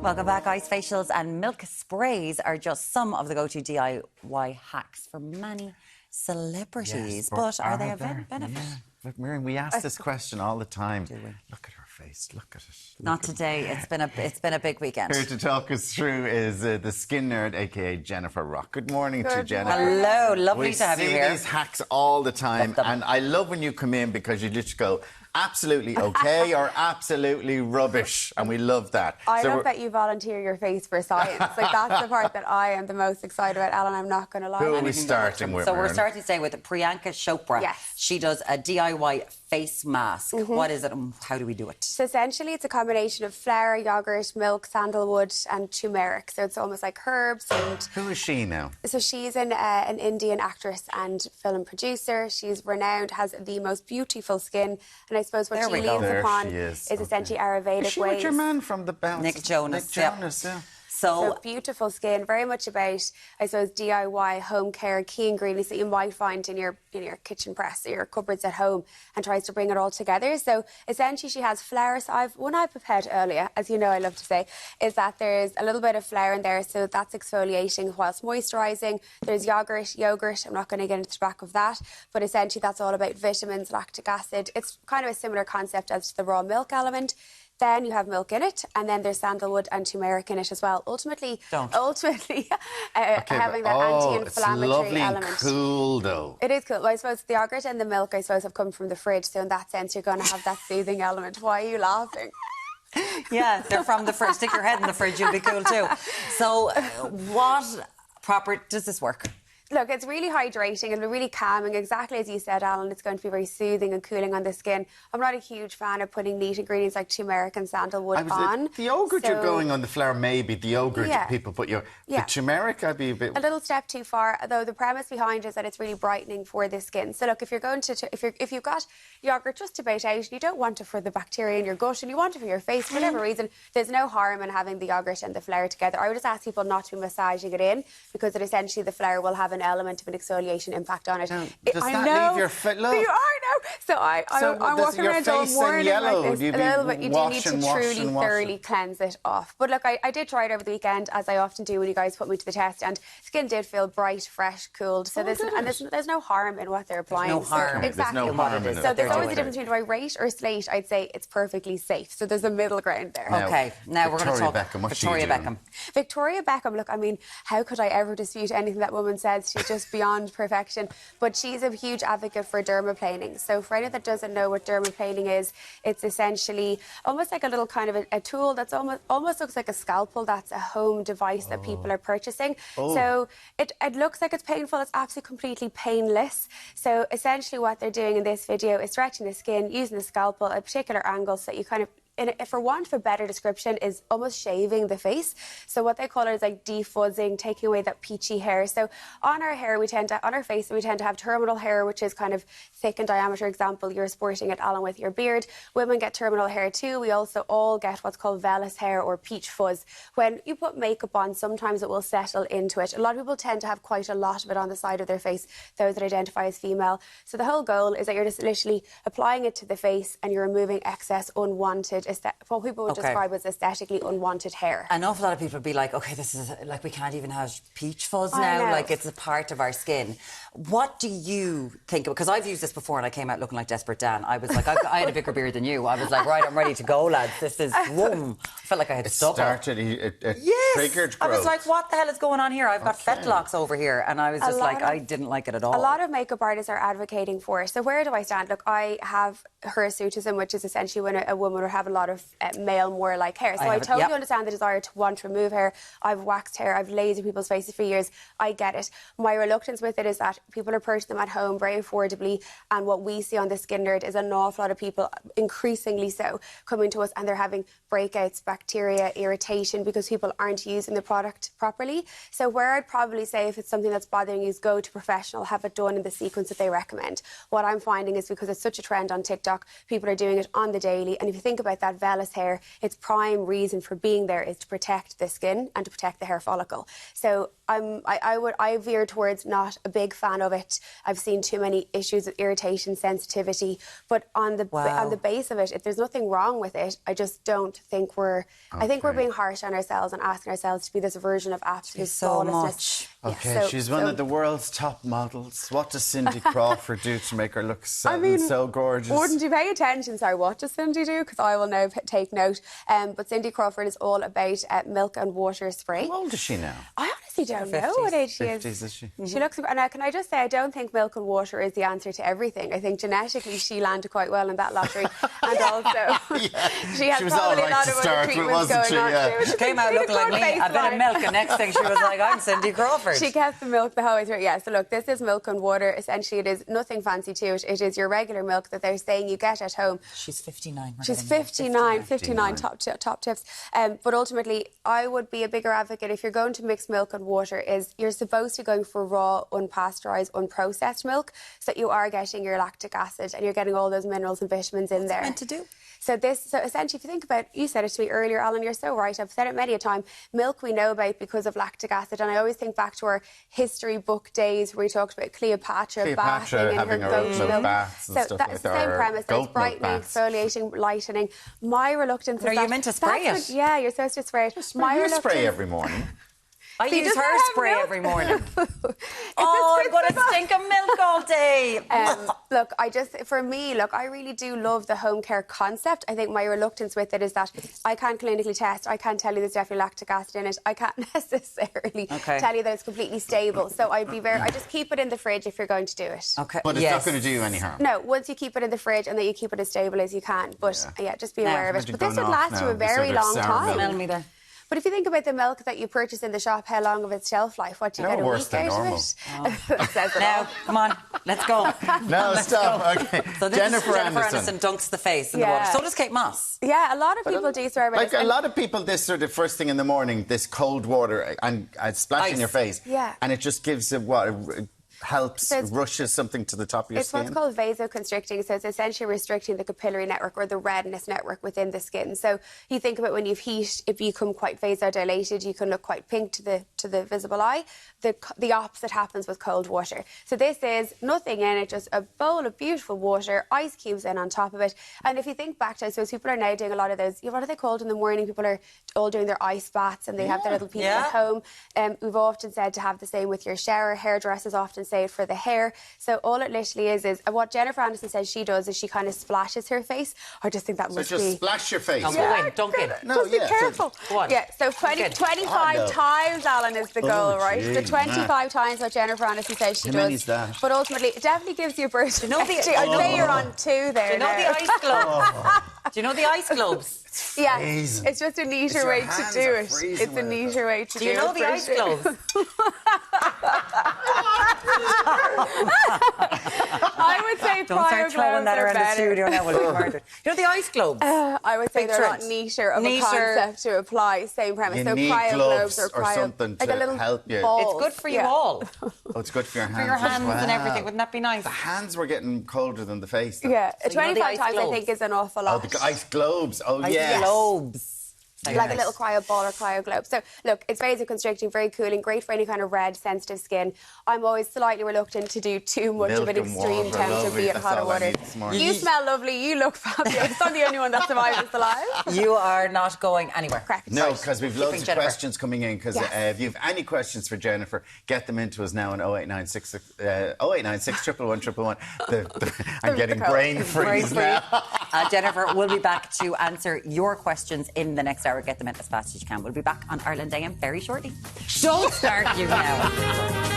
Welcome back. Ice facials and milk sprays are just some of the go-to DIY hacks for many celebrities. Yes, but are they a benefit? Yeah. Look, Miriam, we ask this question all the time. Do we? Look at her face. Look at it. Not today. It's been a big weekend. Here to talk us through is the skin nerd, aka Jennifer Rock. Good morning to you, Jennifer. Hello, lovely to have you here. We see these hacks all the time, and I love when you come in because you just go absolutely okay or absolutely rubbish, and we love that. I love that you volunteer your face for science. Like, that's the part that I am the most excited about, Alan. I'm not going to lie. Who are we starting with? So we're starting today with Priyanka Chopra. Yes. She does a DIY face mask. What is it and how do we do it? So essentially, it's a combination of flour, yogurt, milk, sandalwood, and turmeric. So it's almost like herbs. And who is she now? so she's an Indian actress and film producer. She's renowned, has the most beautiful skin, and I suppose what she leans upon is essentially Ayurvedic ways. Is she with your man from the Bounce? Nick Jonas. So beautiful skin, very much about, I suppose, DIY home care, key ingredients that you might find in your kitchen press or your cupboards at home, and tries to bring it all together. So essentially she has flour. So one I prepared earlier, as you know I love to say, is that there's a little bit of flour in there, so that's exfoliating whilst moisturising. There's yogurt. I'm not going to get into the back of that, but essentially that's all about vitamins, lactic acid. It's kind of a similar concept as to the raw milk element. Then you have milk in it, and then there's sandalwood and turmeric in it as well. Ultimately having that anti-inflammatory element. It's cool, though. It is cool. Well, I suppose the yogurt and the milk, I suppose, have come from the fridge, so in that sense, you're going to have that soothing element. Why are you laughing? Yeah, they're from the fridge. Stick your head in the fridge, you'll be cool too. So does this work? Look, it's really hydrating. It'll be really calming. Exactly as you said, Alan, it's going to be very soothing and cooling on the skin. I'm not a huge fan of putting neat ingredients like turmeric and sandalwood on. The yogurt you're going on the flour, maybe. The yogurt people put the turmeric, I'd be a bit... A little step too far, though the premise behind it is that it's really brightening for the skin. So look, if you're going to... If you've got yogurt just about out and you don't want it for the bacteria in your gut and you want it for your face, for whatever reason, there's no harm in having the yogurt and the flour together. I would just ask people not to be massaging it in, because essentially the flour will have an element of an exfoliation impact on it. Does that leave your face? Look. You are now. So I'm walking around all morning like this. A little bit. You do need to truly, thoroughly cleanse it off. But look, I did try it over the weekend, as I often do when you guys put me to the test, and skin did feel bright, fresh, cooled. So there's no harm in what they're applying. There's no harm. Exactly. There's no harm in it. So there's always a difference between do I rate or slate. I'd say it's perfectly safe. So there's a middle ground there. Okay, now we're going to talk Victoria Beckham. Victoria Beckham, look, I mean, how could I ever dispute anything that woman says? She's just beyond perfection. But she's a huge advocate for dermaplaning. So for anyone that doesn't know what dermaplaning is, it's essentially almost like a little kind of a tool that's almost looks like a scalpel. That's a home device that people are purchasing. So it looks like it's painful. It's absolutely completely painless. So essentially what they're doing in this video is stretching the skin, using the scalpel at a particular angle so that you kind of, for want of a better description, is almost shaving the face. So what they call it is like defuzzing, taking away that peachy hair. So on our hair, on our face, we tend to have terminal hair, which is kind of thick in diameter. Example, you're sporting it, Alan, with your beard. Women get terminal hair too. We also all get what's called vellus hair or peach fuzz. When you put makeup on, sometimes it will settle into it. A lot of people tend to have quite a lot of it on the side of their face, those that identify as female. So the whole goal is that you're just literally applying it to the face and you're removing excess unwanted, what people would describe as aesthetically unwanted hair. An awful lot of people would be like, okay, this is like we can't even have peach fuzz now, like it's a part of our skin. What do you think? Because I've used this before and I came out looking like Desperate Dan. I was like, I had a bigger beard than you. I was like, right, I'm ready to go, lads. This is, whoom. I felt like I had stubble. It triggered growth. I was like, what the hell is going on here? I've got fetlocks over here. And I was just like, I didn't like it at all. A lot of makeup artists are advocating for it. So where do I stand? Look, I have hirsutism, which is essentially when a woman would have a lot of male moor-like hair. So I totally understand the desire to want to remove hair. I've waxed hair, I've lasered people's faces for years. I get it. My reluctance with it is that people are purchasing them at home very affordably, and what we see on the Skin Nerd is an awful lot of people, increasingly so, coming to us and they're having breakouts, bacteria, irritation, because people aren't using the product properly. So where I'd probably say if it's something that's bothering you is go to professional, have it done in the sequence that they recommend. What I'm finding is because it's such a trend on TikTok, people are doing it on the daily, and if you think about that vellus hair, its prime reason for being there is to protect the skin and to protect the hair follicle. So I veer towards not a big fan of it. I've seen too many issues with irritation, sensitivity, but on the base of it, if there's nothing wrong with it, I just don't think we're I think we're being harsh on ourselves and asking ourselves to be this version of absolute flawlessness. Okay, she's one of the world's top models. What does Cindy Crawford do to make her look so gorgeous? Wouldn't you pay attention? Sorry, what does Cindy do? Because I will now take note. But Cindy Crawford is all about milk and water spray. How old is she now? I honestly don't know what age she is. 50s, is she? She looks... And can I just say, I don't think milk and water is the answer to everything. I think genetically she landed quite well in that lottery. And also, she had probably a lot of other treatments going on. She came out looking like me, a bit of milk, and next thing she was like, I'm Cindy Crawford. She kept the milk the whole way through. Yeah, so look, this is milk and water. Essentially, it is nothing fancy to it. It is your regular milk that they're saying you get at home. She's 59. She's 59 top tips. But ultimately, I would be a bigger advocate if you're going to mix milk and water is you're supposed to be going for raw, unpasteurised, unprocessed milk so that you are getting your lactic acid and you're getting all those minerals and vitamins in there. What's it meant to do? So essentially, if you think about, you said it to me earlier, Alan, you're so right. I've said it many a time. Milk we know about because of lactic acid, and I always think back to our history book days where we talked about Cleopatra bathing in her goat milk. Baths and stuff That's like the same premise. It's brightening, exfoliating, lightening. My reluctance is Are you meant to spray it? Yeah, you're supposed to spray it. You spray every morning. I use her spray every morning. I'm going to stink of milk all day. Look, I really do love the home care concept. I think my reluctance with it is that I can't clinically test. I can't tell you there's definitely lactic acid in it. I can't necessarily tell you that it's completely stable. So I just keep it in the fridge if you're going to do it. Okay. But it's not going to do you any harm. No, once you keep it in the fridge and then you keep it as stable as you can. But just be aware of it. But this would last you a very long time. Smell me there. But if you think about the milk that you purchase in the shop, how long of its shelf life? What do you get a week out of it? Now, come on, let's go. No, stop. Okay. So Jennifer Anderson dunks the face in the water. So does Kate Moss. Yeah, a lot of people do swear about it. Like a lot of people, this sort of first thing in the morning, this cold water and splash in your face. Yeah. And it just gives rushes something to the top of your skin. It's what's called vasoconstricting, so it's essentially restricting the capillary network or the redness network within the skin. So you think about when you've heat, if you become quite vasodilated, you can look quite pink to the visible eye. The opposite happens with cold water. So this is nothing in it, just a bowl of beautiful water, ice cubes in on top of it. And if you think back to, I suppose people are now doing a lot of those, what are they called in the morning? People are all doing their ice baths and they have their little people at home. We've often said to have the same with your shower. Hairdressers often say it for the hair. So all it literally is what Jennifer Anderson says she does is she kind of splashes her face. I just think that must be... So just splash your face. Dunk in. Just be careful. So 25 times, Alan, is the goal, right? So 25 times what Jennifer Anderson says she does. How many is that? But ultimately, it definitely gives you a burst. I'd say you're on 2 there. Do you know the ice globes? Do you know the ice globes? Yeah, it's just a neater way to do it. It's a neater way to do it. Do you know the ice globes? I would say prior gloves are better. The studio now. We'll be murdered. You know the ice globes? I would say they're not neater of a concept to apply. Same premise. So prior gloves or something like a little help you. Balls. It's good for you all. Oh, it's good for your hands. For your hands and everything. Wouldn't that be nice? The hands were getting colder than the face. Though. Yeah, so 25 times I think is an awful lot. Oh, the ice globes. Oh, yes. Ice globes. Like a little cryo ball or cryo globe. So, look, it's vasoconstricting, very cooling, great for any kind of red, sensitive skin. I'm always slightly reluctant to do too much of an extreme temperature, be it hot or water. You smell lovely, you look fabulous. I'm the only one that survives this alive. You are not going anywhere. Correct. No, because we've loads of questions coming in. Because if you have any questions for Jennifer, get them into us now on 0896 111 I'm getting brain freeze now. Jennifer, we'll be back to answer your questions in the next hour. Get them in as fast as you can. We'll be back on Ireland AM very shortly. Don't start you now.